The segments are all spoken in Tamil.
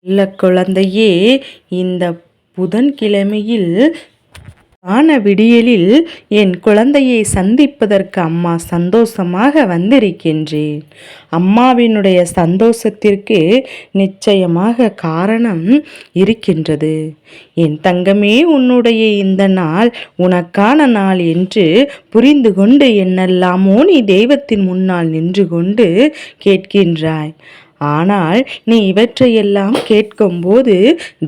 இல்ல குழந்தையே, இந்த புதன்கிழமையில் விடியலில் என் குழந்தையை சந்திப்பதற்கு அம்மா சந்தோஷமாக வந்திருக்கின்றேன். அம்மாவினுடைய சந்தோஷத்திற்கு நிச்சயமாக காரணம் இருக்கின்றது. என் தங்கமே, உன்னுடைய இந்த நாள் உனக்கான நாள் என்று புரிந்து கொண்டு என்னெல்லாமோ நீ தெய்வத்தின் முன்னால் நின்று கொண்டு கேட்கின்றாய். ஆனால் நீ இவற்றையெல்லாம் கேட்கும்போது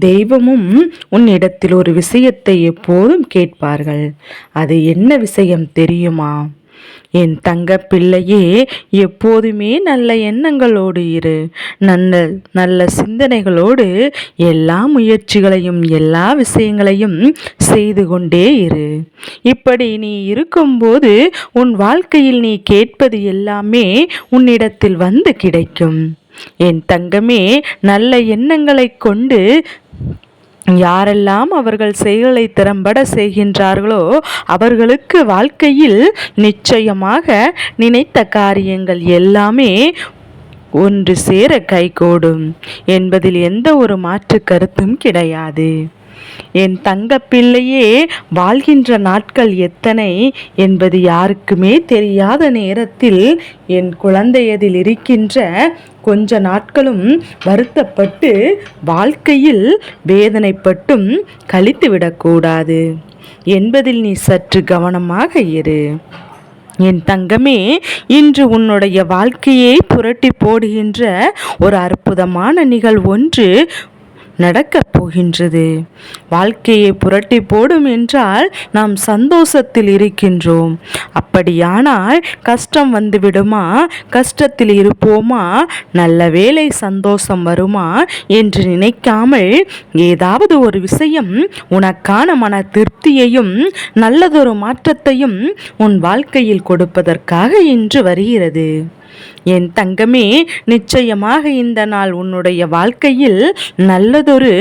தெய்வமும் உன்னிடத்தில் ஒரு விஷயத்தை எப்போதும் கேட்பார்கள். அது என்ன விஷயம் தெரியுமா? என் தங்க பிள்ளையே, எப்போதுமே நல்ல எண்ணங்களோடு இரு. நல்ல சிந்தனைகளோடு எல்லா முயற்சிகளையும் எல்லா விஷயங்களையும் செய்து கொண்டே இரு. இப்படி நீ இருக்கும்போது உன் வாழ்க்கையில் நீ கேட்பது எல்லாமே உன்னிடத்தில் வந்து கிடைக்கும். என் தங்கமே, நல்ல எண்ணங்களை கொண்டு யாரெல்லாம் அவர்கள் செயலை திறம்பட செய்கின்றார்களோ அவர்களுக்கு வாழ்க்கையில் நிச்சயமாக நினைத்த காரியங்கள் எல்லாமே ஒன்று சேர கைகூடும் என்பதில் எந்த ஒரு மாற்று கருத்தும் கிடையாது. என் தங்க பிள்ளையே, வாழ்கின்ற நாட்கள் எத்தனை என்பது யாருக்குமே தெரியாத நேரத்தில் என் குழந்தையதில் இருக்கின்ற கொஞ்ச நாட்களும் வருத்தப்பட்டு வாழ்க்கையில் வேதனைப்பட்டும் கழித்துவிடக்கூடாது என்பதில் நீ சற்று கவனமாக இரு. என் தங்கமே, இன்று உன்னுடைய வாழ்க்கையை புரட்டி போடுகின்ற ஒரு அற்புதமான நிகழ்வு ஒன்று நடக்கப் போகின்றது. வாழ்க்கையை புரட்டி போடும் என்றால் நாம் சந்தோஷத்தில் இருக்கின்றோம். அப்படியானால் கஷ்டம் வந்து விடுமா? கஷ்டத்தில் இருப்போமா? நல்ல வேளை சந்தோஷம் வருமா என்று நினைக்காமல் ஏதாவது ஒரு விஷயம் உனக்கான மன திருப்தியையும் நல்லதொரு மாற்றத்தையும் உன் வாழ்க்கையில் கொடுப்பதற்காக இன்று வருகிறது. என் தங்கமே, நிச்சயமாக இந்த நாள் உன்னுடைய வாழ்க்கையில் நல்லதொரு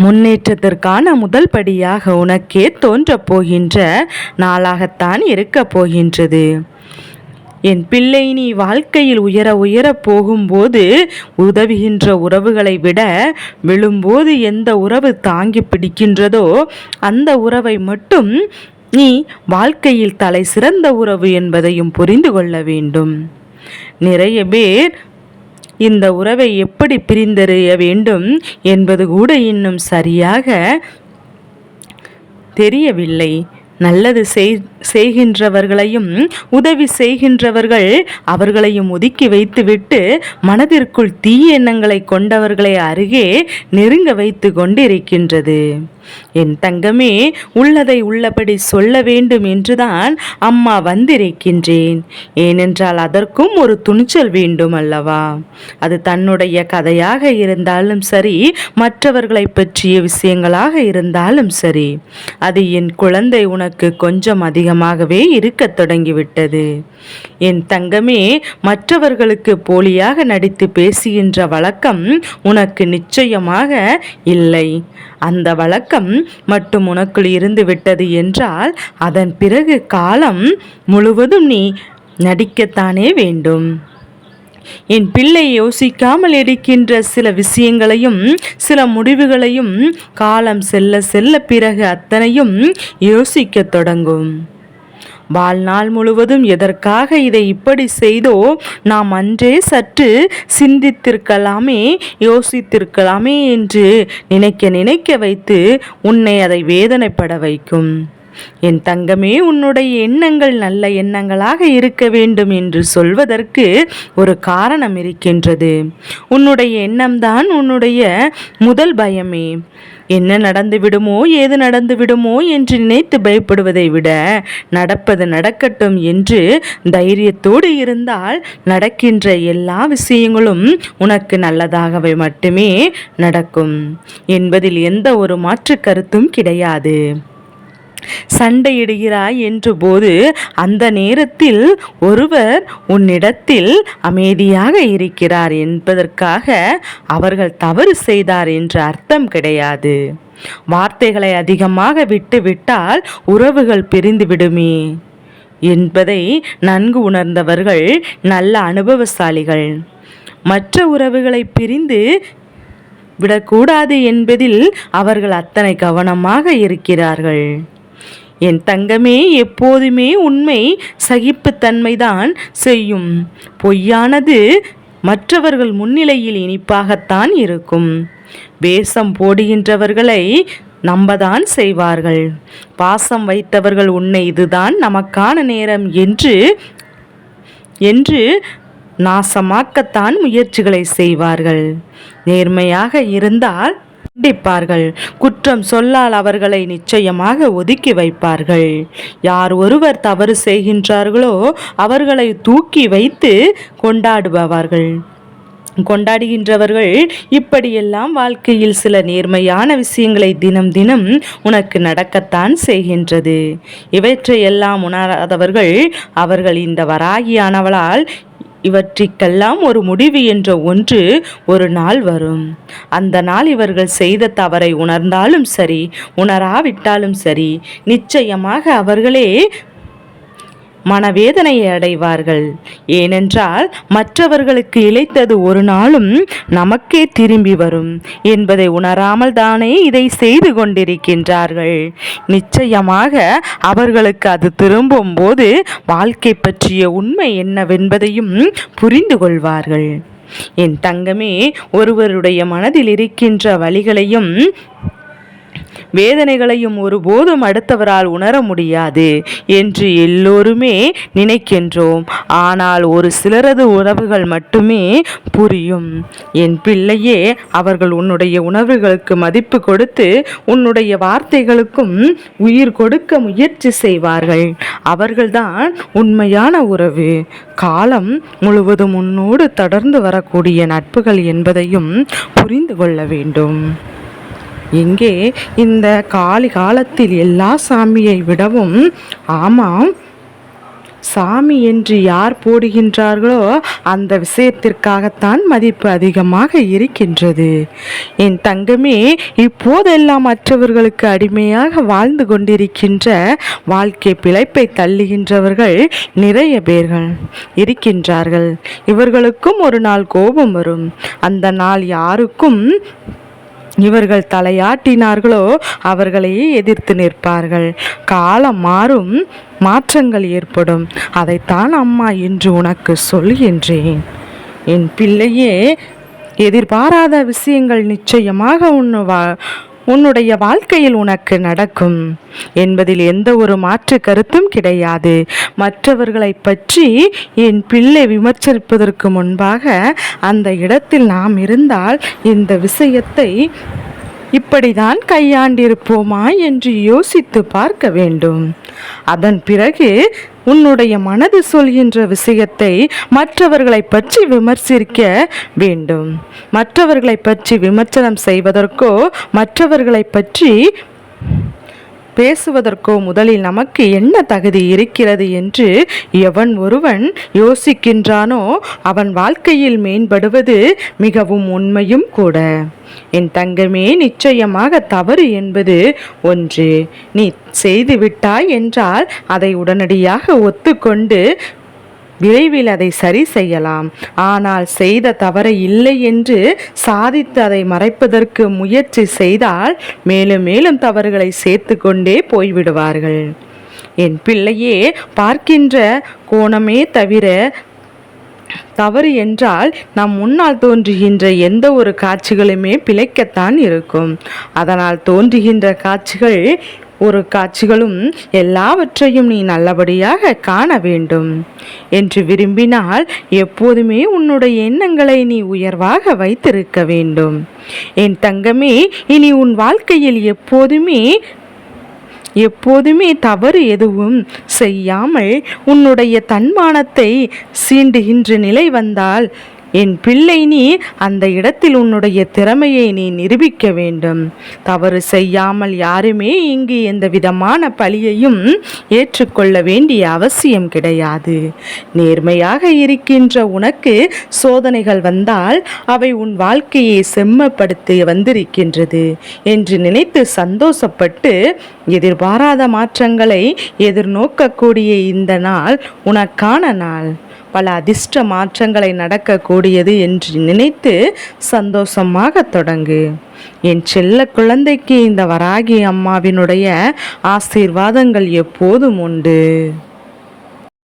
முன்னேற்றத்திற்கான முதல் படியாக உனக்கே தோன்றப் போகின்ற நாளாகத்தான் இருக்கப் போகின்றது. என் பிள்ளை, நீ வாழ்க்கையில் உயர உயர போகும்போது உதவுகின்ற உறவுகளை விட விழும்போது எந்த உறவு தாங்கி பிடிக்கின்றதோ அந்த உறவை மட்டும் நீ வாழ்க்கையில் தலை சிறந்த உறவு என்பதையும் புரிந்து கொள்ள வேண்டும். நிறைய பேர் இந்த உறவை எப்படி பிரிந்தறிய வேண்டும் என்பது கூட இன்னும் சரியாக தெரியவில்லை. நல்லது செய்கின்றவர்களையும் உதவி செய்கின்றவர்கள் அவர்களையும் ஒதுக்கி வைத்துவிட்டு மனதிற்குள் தீய எண்ணங்களை கொண்டவர்களை அருகே நெருங்க வைத்து கொண்டிருக்கின்றது. என் தங்கமே, உள்ளதை உள்ளபடி சொல்ல வேண்டும் என்றுதான் அம்மா வந்திருக்கின்றேன். ஏனென்றால் அதற்கும் ஒரு துணிச்சல் வேண்டும் அல்லவா? அது தன்னுடைய கதையாக இருந்தாலும் சரி, மற்றவர்களை பற்றிய விஷயங்களாக இருந்தாலும் சரி, அது என் குழந்தை உனக்கு கொஞ்சம் அதிகமாகவே இருக்க தொடங்கிவிட்டது. என் தங்கமே, மற்றவர்களுக்கு போலியாக நடித்து பேசுகின்ற வழக்கம் உனக்கு நிச்சயமாக இல்லை. அந்த வழக்கம் மட்டும் உனக்குள் இருந்து விட்டது என்றால் அதன் பிறகு காலம் முழுவதும் நீ நடிக்கத்தானே வேண்டும். என் பிள்ளை, யோசிக்காமல் எடுக்கின்ற சில விஷயங்களையும் சில முடிவுகளையும் காலம் செல்ல செல்ல பிறகு அத்தனையும் யோசிக்க தொடங்கும். வாழ்நாள் முழுவதும் எதற்காக இதை இப்படி செய்தோ, நாம் அன்றே சற்று சிந்தித்திருக்கலாமே, யோசித்திருக்கலாமே என்று நினைக்க நினைக்க வைத்து உன்னை அதை வேதனைப்பட வைக்கும். என் தங்கமே, உன்னுடைய எண்ணங்கள் நல்ல எண்ணங்களாக இருக்க வேண்டும் என்று சொல்வதற்கு ஒரு காரணம் இருக்கின்றது. உன்னுடைய எண்ணம்தான் உன்னுடைய முதல் பயமே. என்ன நடந்து விடுமோ ஏது நடந்து விடுமோ என்று நினைத்து பயப்படுவதை விட நடப்பது நடக்கட்டும் என்று தைரியத்தோடு இருந்தால் நடக்கின்ற எல்லா விஷயங்களும் உனக்கு நல்லதாகவே மட்டுமே நடக்கும் என்பதில் எந்த ஒரு மாற்று கருத்தும் கிடையாது. சண்டையிடுகிறாய் என்று போது அந்த நேரத்தில் ஒருவர் உன்னிடத்தில் அமைதியாக இருக்கிறார் என்பதற்காக அவர்கள் தவறு செய்தார் என்று அர்த்தம் கிடையாது. வார்த்தைகளை அதிகமாக விட்டுவிட்டால் உறவுகள் பிரிந்து விடுமே என்பதை நன்கு உணர்ந்தவர்கள் நல்ல அனுபவசாலிகள். மற்ற உறவுகளை பிரிந்து விடக்கூடாது என்பதில் அவர்கள் அத்தனை கவனமாக இருக்கிறார்கள். என் தங்கமே, எப்போதுமே உண்மை சகிப்புத்தன்மைதான் செய்யும். பொய்யானது மற்றவர்கள் முன்னிலையில் இனிப்பாகத்தான் இருக்கும். வேஷம் போடுகின்றவர்களை நம்பதான் செய்வார்கள். பாசம் வைத்தவர்கள் உன்னை இதுதான் நமக்கான நேரம் என்று நாசமாக்கத்தான் முயற்சிகளை செய்வார்கள். நேர்மையாக இருந்தால் கண்டிப்பார்கள். குற்றம் சொல்லால் அவர்களை நிச்சயமாக ஒதுக்கி வைப்பார்கள். யார் ஒருவர் தவறு செய்கின்றார்களோ அவர்களை தூக்கி வைத்து கொண்டாடுகின்றவர்கள். இப்படியெல்லாம் வாழ்க்கையில் சில நேர்மையான விஷயங்களை தினம் தினம் உனக்கு நடக்கத்தான் செய்கின்றது. இவற்றையெல்லாம் உணராதவர்கள் அவர்கள் இந்த வராகியானவளால் இவற்றிற்கெல்லாம் ஒரு முடிவு என்ற ஒன்று ஒரு நாள் வரும். அந்த நாள் இவர்கள் செய்த தவறை உணர்ந்தாலும் சரி, உணராவிட்டாலும் சரி, நிச்சயமாக அவர்களே மனவேதனையை அடைவார்கள். ஏனென்றால் மற்றவர்களுக்கு இழைத்தது ஒரு நாளும் நமக்கே திரும்பி வரும் என்பதை உணராமல் தானே இதை செய்து கொண்டிருக்கின்றார்கள். நிச்சயமாக அவர்களுக்கு அது திரும்பும் போது வாழ்க்கை பற்றிய உண்மை என்னவென்பதையும் புரிந்து கொள்வார்கள். என் தங்கமே, ஒருவருடைய மனதில் இருக்கின்ற வலிகளையும் வேதனைகளையும் ஒருபோதும் அடுத்தவரால் உணர முடியாது என்று எல்லோருமே நினைக்கின்றோம். ஆனால் ஒரு சிலரது உறவுகள் மட்டுமே புரியும். என் பிள்ளையே, அவர்கள் உன்னுடைய உணர்வுகளுக்கு மதிப்பு கொடுத்து உன்னுடைய வார்த்தைகளுக்கும் உயிர் கொடுக்க முயற்சி செய்வார்கள். அவர்கள்தான் உண்மையான உறவு. காலம் முழுவதும் உன்னோடு தொடர்ந்து வரக்கூடிய நட்புகள் என்பதையும் புரிந்து கொள்ள வேண்டும். எங்கே இந்த காலத்தில் எல்லா சாமியை விடவும், ஆமாம், சாமி என்று யார் போடுகின்றார்களோ அந்த விஷயத்திற்காகத்தான் மதிப்பு அதிகமாக இருக்கின்றது. என் தங்கமே, இப்போதெல்லாம் மற்றவர்களுக்கு அடிமையாக வாழ்ந்து கொண்டிருக்கின்ற வாழ்க்கை பிழைப்பை தள்ளுகின்றவர்கள் நிறைய பேர்கள் இருக்கின்றார்கள். இவர்களுக்கும் ஒரு நாள் கோபம் வரும். அந்த நாள் யாருக்கும் இவர்கள் தலையாட்டினார்களோ அவர்களையே எதிர்த்து நிற்பார்கள். காலம் மாறும், மாற்றங்கள் ஏற்படும். அதைத்தான் அம்மா என்று உனக்கு சொல்கின்றேன். என் பிள்ளையே, எதிர்பாராத விஷயங்கள் நிச்சயமாக உன்னுடைய வாழ்க்கையில் உனக்கு நடக்கும் என்பதில் எந்த ஒரு மாற்று கருத்தும் கிடையாது. மற்றவர்களை பற்றி என் பிள்ளை விமர்சிப்பதற்கு முன்பாக அந்த இடத்தில் நாம் இருந்தால் இந்த விஷயத்தை இப்படிதான் கையாண்டிருப்போமா என்று யோசித்து பார்க்க வேண்டும். அதன் பிறகு உன்னுடைய மனது சொல்கின்ற விஷயத்தை மற்றவர்களை பற்றி விமர்சிக்க வேண்டும். மற்றவர்களை பற்றி விமர்சனம் செய்வதற்கோ மற்றவர்களை பற்றி பேசுவதற்கோ முதலில் நமக்கு என்ன தகுதி இருக்கிறது என்று எவன் ஒருவன் யோசிக்கின்றானோ அவன் வாழ்க்கையில் மேம்படுவது மிகவும் உண்மையும் கூட. என் தங்கமே, நிச்சயமாக தவறு என்பது ஒன்று. நீ செய்துவிட்டாய் என்றால் அதை உடனடியாக ஒத்துக்கொண்டு விரைவில் அதை சரி செய்யலாம். ஆனால் செய்த தவறை இல்லை என்று சாதித்து அதை மறைப்பதற்கு முயற்சி செய்தால் மேலும் மேலும் தவறுகளை சேர்த்து கொண்டே போய்விடுவார்கள். என் பிள்ளையே, பார்க்கின்ற கோணமே தவிர தவறு என்றால் நம் முன்னால் தோன்றுகின்ற எந்த ஒரு காட்சிகளுமே பிழைக்கத்தான் இருக்கும். அதனால் தோன்றுகின்ற காட்சிகளும் எல்லாவற்றையும் நீ நல்லபடியாக காண வேண்டும் என்று விரும்பினால் எப்போதுமே உன்னுடைய எண்ணங்களை நீ உயர்வாக வைத்திருக்க வேண்டும். என் தங்கமே, இனி உன் வாழ்க்கையில் எப்போதுமே தவறு எதுவும் செய்யாமல் உன்னுடைய தன்மானத்தை சீண்டுகின்ற நிலை வந்தால் என் பிள்ளை, நீ அந்த இடத்தில் உன்னுடைய திறமையை நீ நிரூபிக்க வேண்டும். தவறு செய்யாமல் யாருமே இங்கு எந்த விதமான பழியையும் ஏற்றுக்கொள்ள வேண்டிய அவசியம் கிடையாது. நேர்மையாக இருக்கின்ற உனக்கு சோதனைகள் வந்தால் அவை உன் வாழ்க்கையை செம்மப்படுத்தி வந்திருக்கின்றது என்று நினைத்து சந்தோஷப்பட்டு எதிர்பாராத மாற்றங்களை எதிர்நோக்கக்கூடிய இந்த நாள் உனக்கான நாள். பல அதிர்ஷ்ட மாற்றங்களை நடக்கக்கூடியது என்று நினைத்து சந்தோஷமாக தொடங்கு. என் செல்ல குழந்தைக்கு இந்த வராகி அம்மாவினுடைய ஆசீர்வாதங்கள் எப்போதும் உண்டு.